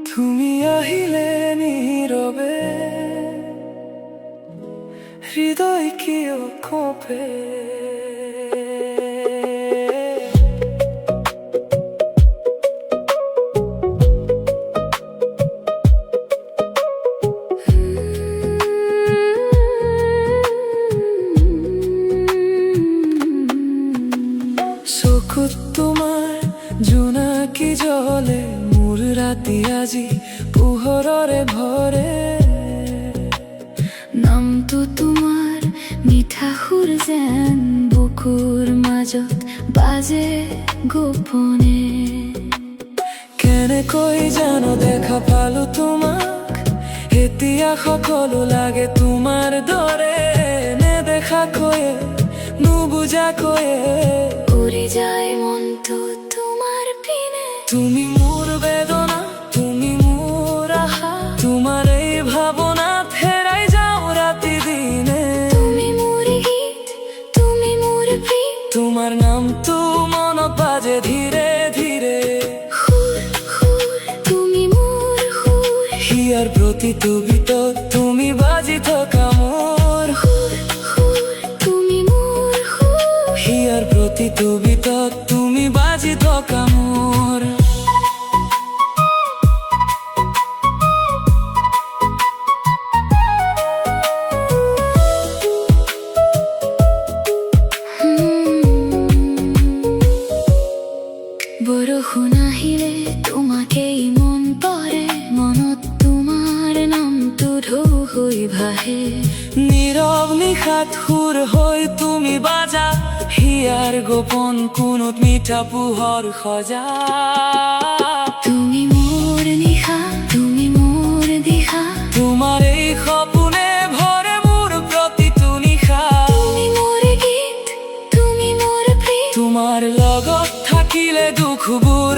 তুমি আহিলে নীরবে হৃদয় কিয় কঁপে চকুত তোমাৰ জোনাকী জলে মোৰ ৰাতি আজি পোহৰৰে ভৰে নামটো তোমাৰ মিঠা সুৰ যেন বুকুৰ মাজত বাজে গোপনে কেনেকৈ জানো দেখা পালো তোমাক এতিয়া সকলো লাগে তোমাৰ দৰে নেদেখাকৈয়ে নুবুজাকৈয়ে উৰি যায় মনটো তোমাৰ পিনে তুমি মোৰ বেদনা তুমি মোৰ আশা তোমাৰ এই ভাৱনাত হেৰাই যাওঁ ৰাতি দিনে তুমি মোৰ গীত তুমি মোৰ প্ৰীত তোমাৰ নামটো মনত বাজে ধীৰে ধীৰে সুৰ সুৰ তুমি মোৰ সুৰ হিয়াৰ প্ৰতিটো গীতত তুমি বাজি থকা মোৰ সুৰ সুৰ তুমি মোৰ সুৰ হিয়াৰ প্ৰতিটো গীতত তুমি বাজি থকা মোৰ বৰষুণ আহিলে তোমাকেই মন পৰে মনত তোমাৰ নামটো ঢৌ হৈ ভাহে নীৰৱ নিশাত সুৰ হৈ তুমি বাজা হিয়াৰ গোপন কোনত মিঠা পোহৰ সজা তুমি মোৰ নিশা তুমি মোৰ দিশা তোমাৰ এই সপোনে ভৰে মোৰ প্ৰতিটো নিশা তুমি মোৰ গীত তুমি মোৰ প্ৰীত তোমাৰ লগত থাকিলে দুখবোৰ